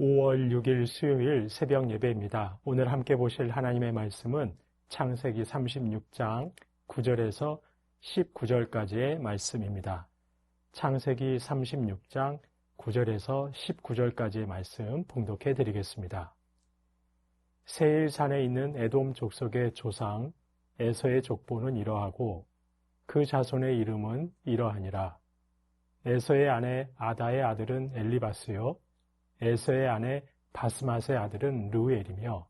5월 6일 수요일 새벽 예배입니다. 오늘 함께 보실 하나님의 말씀은 창세기 36장 9절에서 19절까지의 말씀입니다. 창세기 36장 9절에서 19절까지의 말씀 봉독해 드리겠습니다. 세일산에 있는 에돔 족속의 조상 에서의 족보는 이러하고 그 자손의 이름은 이러하니라. 에서의 아내 아다의 아들은 엘리바스요 에서의 아내 바스맛의 아들은 르우엘이며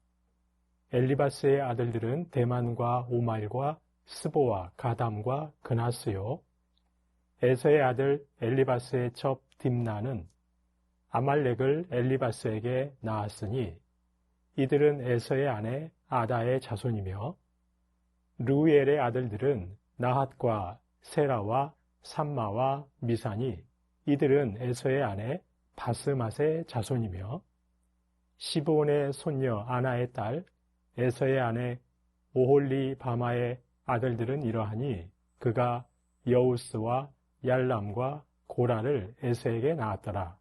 엘리바스의 아들들은 데만과 오말과 스보와 가담과 그나스요 에서의 아들 엘리바스의 첩 딥나는 아말렉을 엘리바스에게 낳았으니 이들은 에서의 아내 아다의 자손이며 르우엘의 아들들은 나핫과 세라와 삼마와 미사니 이들은 에서의 아내 바스맛의 자손이며 시브온의 손녀 아나의 딸 에서의 아내 오홀리 바마의 아들들은 이러하니 그가 여우스와 얄람과 고라를 에서에게 낳았더라.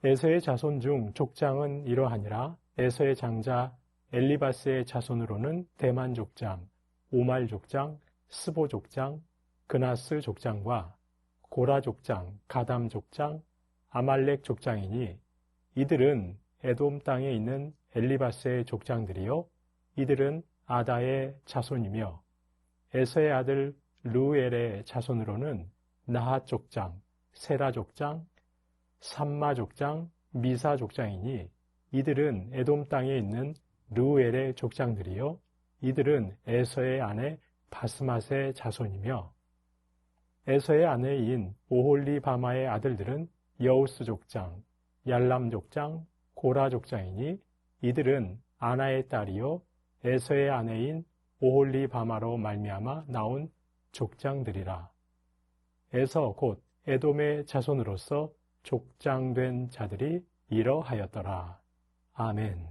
에서의 자손 중 족장은 이러하니라. 에서의 장자 엘리바스의 자손으로는 대만 족장, 오말 족장, 스보 족장, 그나스 족장과 고라 족장, 가담 족장, 아말렉 족장이니 이들은 에돔 땅에 있는 엘리바스의 족장들이요 이들은 아다의 자손이며 에서의 아들 르우엘의 자손으로는 나핫 족장, 세라 족장, 삼마 족장, 미사 족장이니 이들은 에돔 땅에 있는 르우엘의 족장들이요 이들은 에서의 아내 바스맛의 자손이며 에서의 아내인 오홀리 바마의 아들들은 여우스 족장, 얄람 족장, 고라 족장이니 이들은 아나의 딸이요 에서의 아내인 오홀리 바마로 말미암아 나온 족장들이라. 에서 곧 에돔의 자손으로서 족장된 자들이 이러하였더라. 아멘.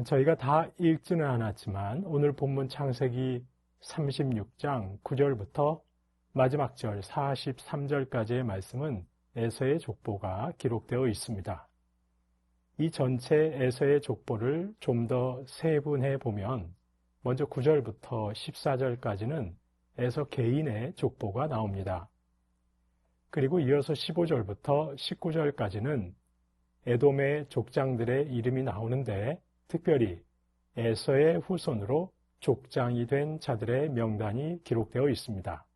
저희가 다 읽지는 않았지만 오늘 본문 창세기 36장 9절부터 마지막 절 43절까지의 말씀은 에서의 족보가 기록되어 있습니다. 이 전체 에서의 족보를 좀 더 세분해 보면 먼저 9절부터 14절까지는 에서 개인의 족보가 나옵니다. 그리고 이어서 15절부터 19절까지는 에돔의 족장들의 이름이 나오는데 특별히 에서의 후손으로 족장이 된 자들의 명단이 기록되어 있습니다.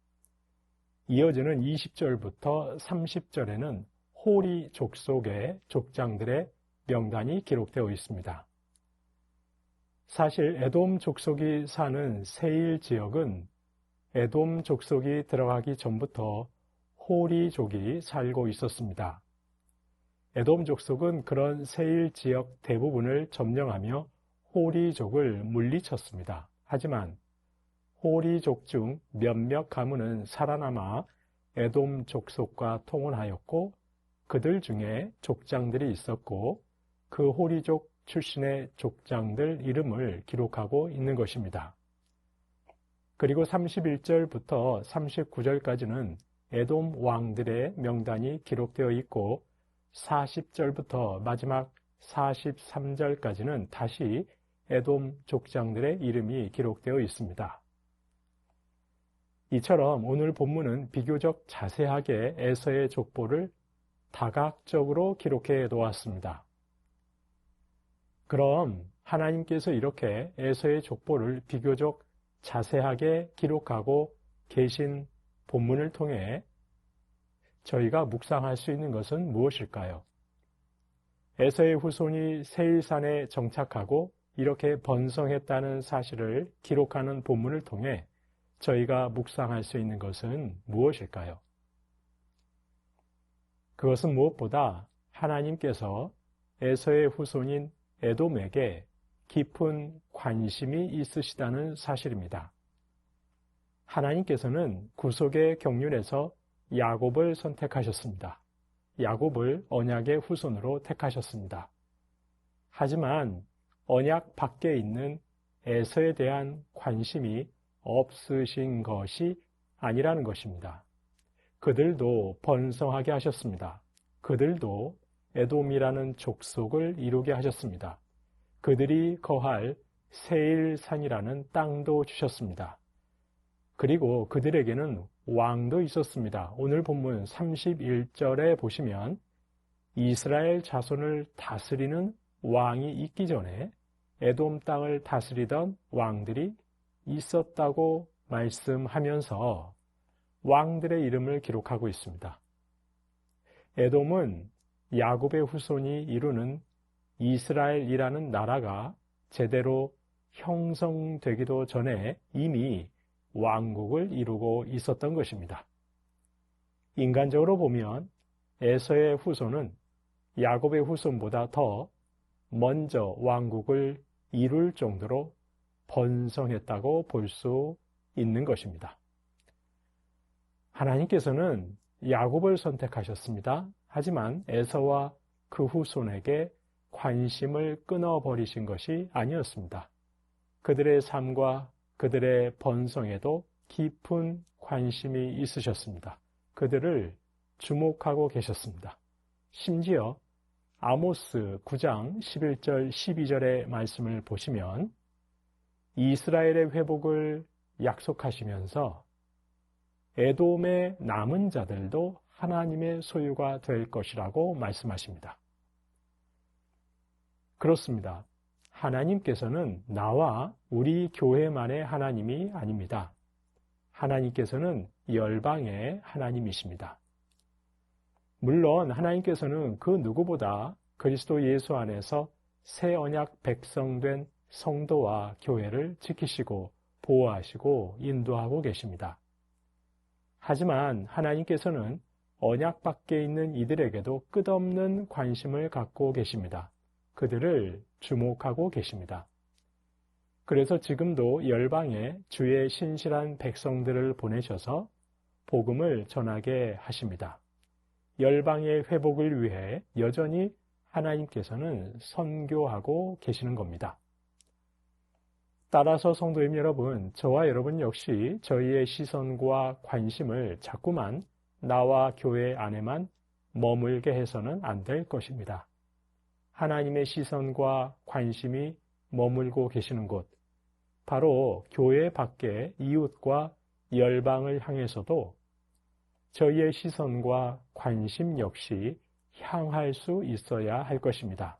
이어지는 20절부터 30절에는 호리 족속의 족장들의 명단이 기록되어 있습니다. 사실 에돔 족속이 사는 세일 지역은 에돔 족속이 들어가기 전부터 호리족이 살고 있었습니다. 에돔 족속은 그런 세일 지역 대부분을 점령하며 호리족을 물리쳤습니다. 하지만 호리족 중 몇몇 가문은 살아남아 에돔 족속과 통혼하였고 그들 중에 족장들이 있었고 그 호리족 출신의 족장들 이름을 기록하고 있는 것입니다. 그리고 31절부터 39절까지는 에돔 왕들의 명단이 기록되어 있고 40절부터 마지막 43절까지는 다시 에돔 족장들의 이름이 기록되어 있습니다. 이처럼 오늘 본문은 비교적 자세하게 에서의 족보를 다각적으로 기록해 놓았습니다. 그럼 하나님께서 이렇게 에서의 족보를 비교적 자세하게 기록하고 계신 본문을 통해 저희가 묵상할 수 있는 것은 무엇일까요? 에서의 후손이 세일산에 정착하고 이렇게 번성했다는 사실을 기록하는 본문을 통해 저희가 묵상할 수 있는 것은 무엇일까요? 그것은 무엇보다 하나님께서 에서의 후손인 에돔에게 깊은 관심이 있으시다는 사실입니다. 하나님께서는 구속의 경륜에서 야곱을 선택하셨습니다. 야곱을 언약의 후손으로 택하셨습니다. 하지만 언약 밖에 있는 에서에 대한 관심이 없으신 것이 아니라는 것입니다. 그들도 번성하게 하셨습니다. 그들도 에돔이라는 족속을 이루게 하셨습니다. 그들이 거할 세일산이라는 땅도 주셨습니다. 그리고 그들에게는 왕도 있었습니다. 오늘 본문 31절에 보시면 이스라엘 자손을 다스리는 왕이 있기 전에 에돔 땅을 다스리던 왕들이 있었다고 말씀하면서 왕들의 이름을 기록하고 있습니다. 에돔은 야곱의 후손이 이루는 이스라엘이라는 나라가 제대로 형성되기도 전에 이미 왕국을 이루고 있었던 것입니다. 인간적으로 보면 에서의 후손은 야곱의 후손보다 더 먼저 왕국을 이룰 정도로 번성했다고 볼 수 있는 것입니다. 하나님께서는 야곱을 선택하셨습니다. 하지만 에서와 그 후손에게 관심을 끊어버리신 것이 아니었습니다. 그들의 삶과 그들의 번성에도 깊은 관심이 있으셨습니다. 그들을 주목하고 계셨습니다. 심지어 아모스 9장 11절 12절의 말씀을 보시면 이스라엘의 회복을 약속하시면서 에돔의 남은 자들도 하나님의 소유가 될 것이라고 말씀하십니다. 그렇습니다. 하나님께서는 나와 우리 교회만의 하나님이 아닙니다. 하나님께서는 열방의 하나님이십니다. 물론 하나님께서는 그 누구보다 그리스도 예수 안에서 새 언약 백성된 성도와 교회를 지키시고 보호하시고 인도하고 계십니다. 하지만 하나님께서는 언약 밖에 있는 이들에게도 끝없는 관심을 갖고 계십니다. 그들을 주목하고 계십니다. 그래서 지금도 열방에 주의 신실한 백성들을 보내셔서 복음을 전하게 하십니다. 열방의 회복을 위해 여전히 하나님께서는 선교하고 계시는 겁니다. 따라서 성도님 여러분, 저와 여러분 역시 저희의 시선과 관심을 자꾸만 나와 교회 안에만 머물게 해서는 안 될 것입니다. 하나님의 시선과 관심이 머물고 계시는 곳, 바로 교회 밖의 이웃과 열방을 향해서도 저희의 시선과 관심 역시 향할 수 있어야 할 것입니다.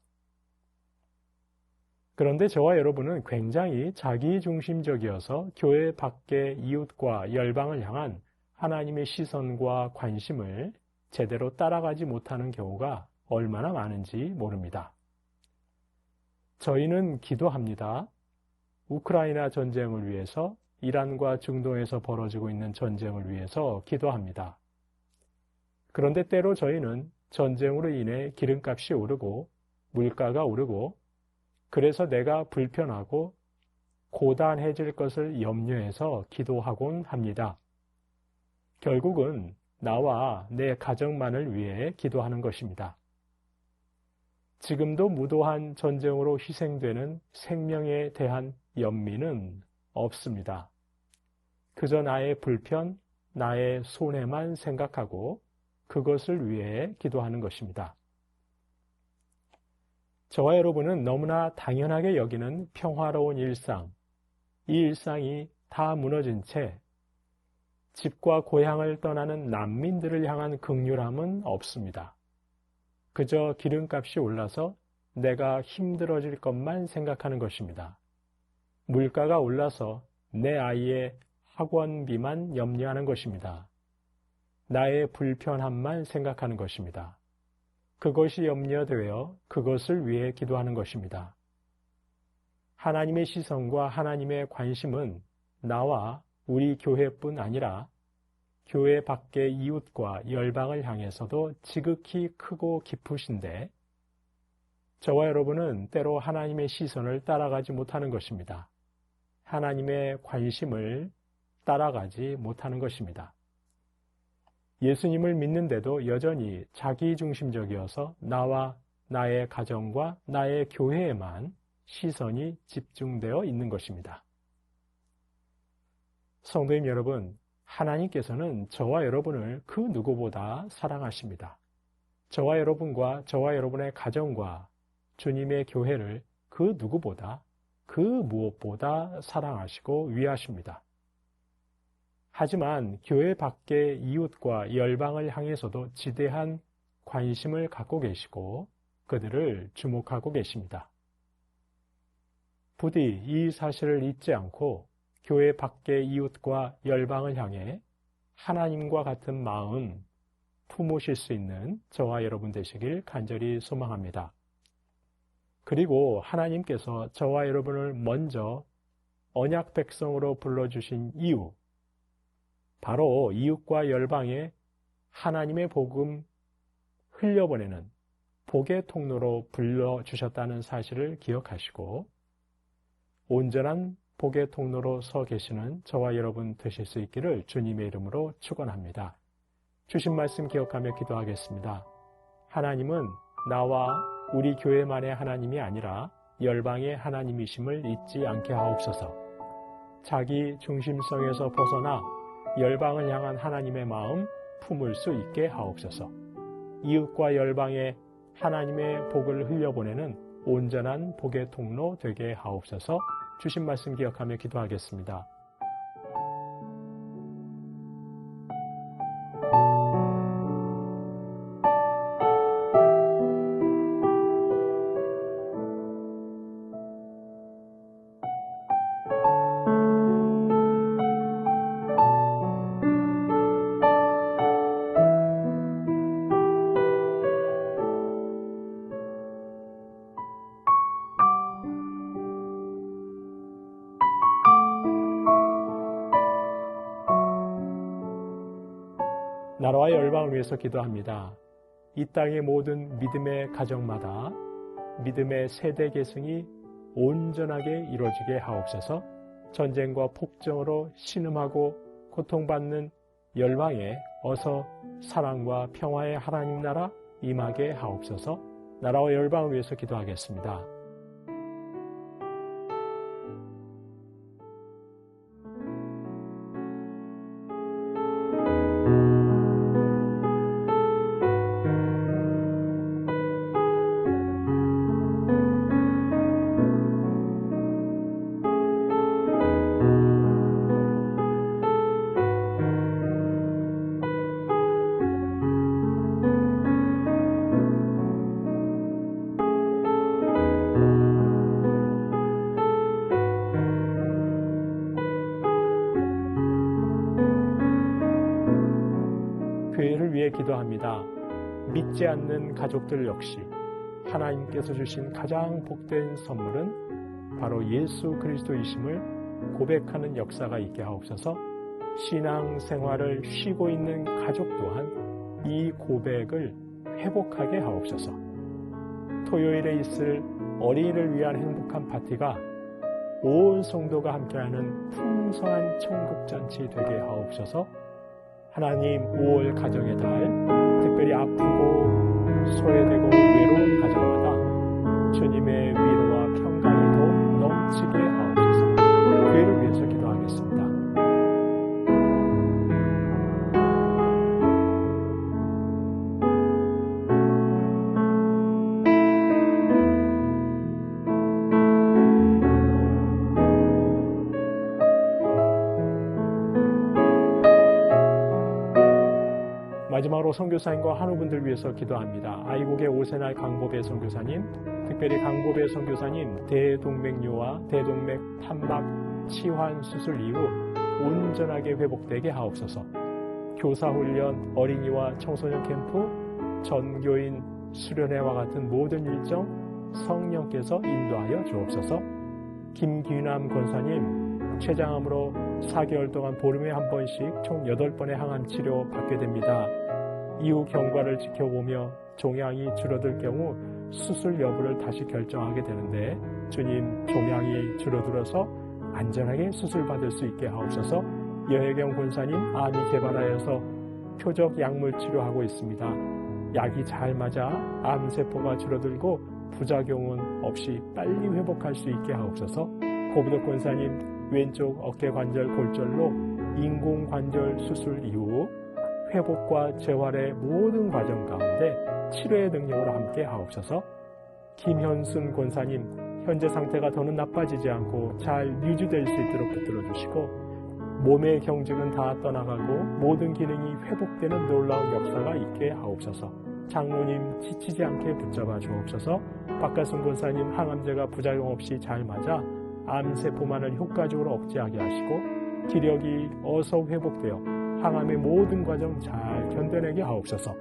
그런데 저와 여러분은 굉장히 자기중심적이어서 교회 밖의 이웃과 열방을 향한 하나님의 시선과 관심을 제대로 따라가지 못하는 경우가 얼마나 많은지 모릅니다. 저희는 기도합니다. 우크라이나 전쟁을 위해서, 이란과 중동에서 벌어지고 있는 전쟁을 위해서 기도합니다. 그런데 때로 저희는 전쟁으로 인해 기름값이 오르고 물가가 오르고 그래서 내가 불편하고 고단해질 것을 염려해서 기도하곤 합니다. 결국은 나와 내 가정만을 위해 기도하는 것입니다. 지금도 무도한 전쟁으로 희생되는 생명에 대한 연민은 없습니다. 그저 나의 불편, 나의 손해만 생각하고 그것을 위해 기도하는 것입니다. 저와 여러분은 너무나 당연하게 여기는 평화로운 일상, 이 일상이 다 무너진 채 집과 고향을 떠나는 난민들을 향한 긍휼함은 없습니다. 그저 기름값이 올라서 내가 힘들어질 것만 생각하는 것입니다. 물가가 올라서 내 아이의 학원비만 염려하는 것입니다. 나의 불편함만 생각하는 것입니다. 그것이 염려되어 그것을 위해 기도하는 것입니다. 하나님의 시선과 하나님의 관심은 나와 우리 교회뿐 아니라 교회 밖의 이웃과 열방을 향해서도 지극히 크고 깊으신데 저와 여러분은 때로 하나님의 시선을 따라가지 못하는 것입니다. 하나님의 관심을 따라가지 못하는 것입니다. 예수님을 믿는데도 여전히 자기중심적이어서 나와 나의 가정과 나의 교회에만 시선이 집중되어 있는 것입니다. 성도님 여러분, 하나님께서는 저와 여러분을 그 누구보다 사랑하십니다. 저와 여러분과 저와 여러분의 가정과 주님의 교회를 그 누구보다 그 무엇보다 사랑하시고 위하십니다. 하지만 교회 밖의 이웃과 열방을 향해서도 지대한 관심을 갖고 계시고 그들을 주목하고 계십니다. 부디 이 사실을 잊지 않고 교회 밖의 이웃과 열방을 향해 하나님과 같은 마음 품으실 수 있는 저와 여러분 되시길 간절히 소망합니다. 그리고 하나님께서 저와 여러분을 먼저 언약 백성으로 불러주신 이유, 바로 이웃과 열방에 하나님의 복음 흘려보내는 복의 통로로 불러주셨다는 사실을 기억하시고 온전한 복의 통로로 서 계시는 저와 여러분 되실 수 있기를 주님의 이름으로 축원합니다. 주신 말씀 기억하며 기도하겠습니다. 하나님은 나와 우리 교회만의 하나님이 아니라 열방의 하나님이심을 잊지 않게 하옵소서. 자기 중심성에서 벗어나 열방을 향한 하나님의 마음 품을 수 있게 하옵소서. 이웃과 열방에 하나님의 복을 흘려보내는 온전한 복의 통로 되게 하옵소서. 주신 말씀 기억하며 기도하겠습니다. 나라와 열방을 위해서 기도합니다. 이 땅의 모든 믿음의 가정마다 믿음의 세대 계승이 온전하게 이루어지게 하옵소서. 전쟁과 폭정으로 신음하고 고통받는 열방에 어서 사랑과 평화의 하나님 나라 임하게 하옵소서. 나라와 열방을 위해서 기도하겠습니다. 교회를 위해 기도합니다. 믿지 않는 가족들 역시 하나님께서 주신 가장 복된 선물은 바로 예수 그리스도이심을 고백하는 역사가 있게 하옵소서. 신앙 생활을 쉬고 있는 가족 또한 이 고백을 회복하게 하옵소서. 토요일에 있을 어린이를 위한 행복한 파티가 온 성도가 함께하는 풍성한 천국잔치 되게 하옵소서. 하나님, 5월 가정의 달, 특별히 아프고 소외되고 외로운 가정마다 주님의 위로와 평강이 더욱 넘치게 하옵소서. 교회를 위해서 기도하겠습니다. 마지막으로 선교사님과 한우분들 위해서 기도합니다. 아이국의 오세날 강보배 선교사님, 특별히 강보배 선교사님 대동맥류와 대동맥 판막 치환 수술 이후 온전하게 회복되게 하옵소서. 교사훈련, 어린이와 청소년 캠프, 전교인 수련회와 같은 모든 일정 성령께서 인도하여 주옵소서. 김기남 권사님 췌장암으로 4개월 동안 보름에 한 번씩 총 8번의 항암 치료 받게 됩니다. 이후 경과를 지켜보며 종양이 줄어들 경우 수술 여부를 다시 결정하게 되는데 주님, 종양이 줄어들어서 안전하게 수술받을 수 있게 하옵소서. 여혜경 권사님 암이 재발하여서 표적 약물 치료하고 있습니다. 약이 잘 맞아 암세포가 줄어들고 부작용은 없이 빨리 회복할 수 있게 하옵소서. 고부덕 권사님 왼쪽 어깨 관절 골절로 인공관절 수술 이후 회복과 재활의 모든 과정 가운데 치료의 능력으로 함께 하옵소서. 김현순 권사님, 현재 상태가 더는 나빠지지 않고 잘 유지될 수 있도록 붙들어 주시고 몸의 경직은 다 떠나가고 모든 기능이 회복되는 놀라운 역사가 있게 하옵소서. 장로님 지치지 않게 붙잡아 주옵소서. 박가순 권사님 항암제가 부작용 없이 잘 맞아 암세포만을 효과적으로 억제하게 하시고 기력이 어서 회복되어 항암의 모든 과정 잘 견뎌내게 하옵소서.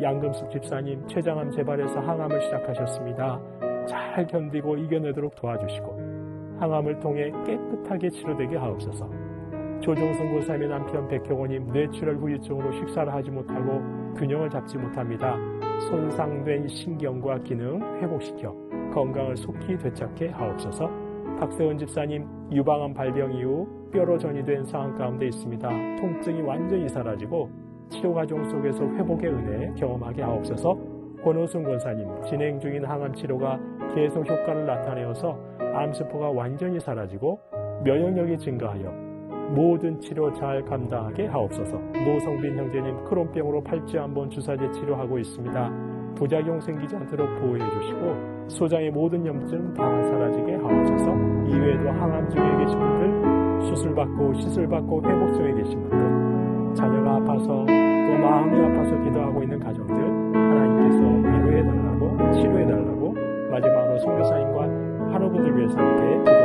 양금숙 집사님 췌장암 재발에서 항암을 시작하셨습니다. 잘 견디고 이겨내도록 도와주시고 항암을 통해 깨끗하게 치료되게 하옵소서. 조정순 권사님의 남편 백효원님 뇌출혈 후유증으로 식사를 하지 못하고 균형을 잡지 못합니다. 손상된 신경과 기능 회복시켜 건강을 속히 되찾게 하옵소서. 박세원 집사님 유방암 발병 이후 뼈로 전이된 상황 가운데 있습니다. 통증이 완전히 사라지고 치료 과정 속에서 회복의 은혜 경험하게 하옵소서. 권호순 권사님 진행 중인 항암 치료가 계속 효과를 나타내어서 암세포가 완전히 사라지고 면역력이 증가하여 모든 치료 잘 감당하게 하옵소서. 노성빈 형제님 크론병으로 팔찌 한번 주사제 치료하고 있습니다. 부작용 생기지 않도록 보호해 주시고 소장의 모든 염증 다 사라지게 하옵소서. 이외에도 항암 중에 계신 분들, 시술받고 회복 중에 계신 분들, 자녀가 아파서 또 마음이 아파서 기도하고 있는 가정들 하나님께서 위로해 달라고 치료해 달라고 마지막으로 선교사님과 환우분들 위해서 함께